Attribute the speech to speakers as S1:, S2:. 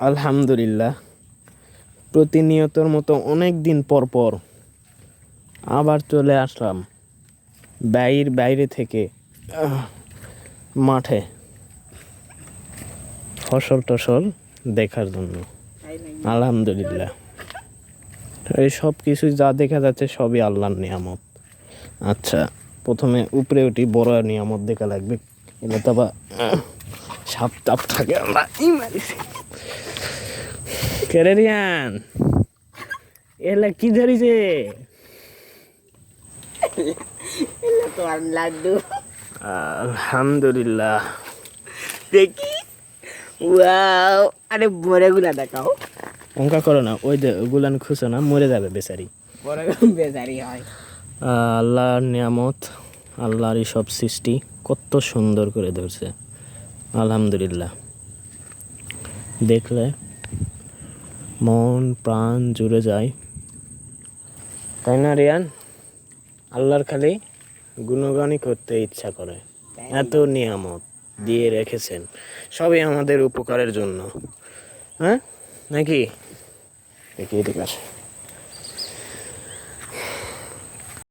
S1: আলহামদুলিল্লাহ, প্রতিনিয়তর মতো অনেক দিন পর পর আবার চলে আসলাম বাইরে থেকে মাঠে ফসল টসল দেখার জন্য। আলহামদুলিল্লাহ, এই সব কিছু যা দেখা যাচ্ছে সবই আল্লাহর নিয়ামত। আচ্ছা, প্রথমে উপরে উঠি, বড় নিয়ামত দেখা লাগবে, এলে তো আবার সাপ টাপ থাকে। আল্লাহ কেরেরিয়ান এলে কি ধরিছে?
S2: লাড্ডু।
S1: আলহামদুলিল্লাহ,
S2: দেখি, ওয়াও, আরে বড় গুলা দেখাও।
S1: অঙ্কা করো না, ওই যে ওগুলান খুঁজো না, মরে যাবে বেচারি।
S2: বড় বেজারি হয়।
S1: আল্লাহর নিয়ামত, আল্লাহরই সব সৃষ্টি, কত সুন্দর করে ধরছে। আলহামদুলিল্লাহ, দেখলে মন প্রাণ জুড়ে যায়, তাই না রিয়ান? আল্লাহর খালি গুণগানই করতে ইচ্ছা করে, এত নিয়ামত দিয়ে রেখেছেন, সবই আমাদের উপকারের জন্য। হ্যাঁ নাকি? এদিকে আসে।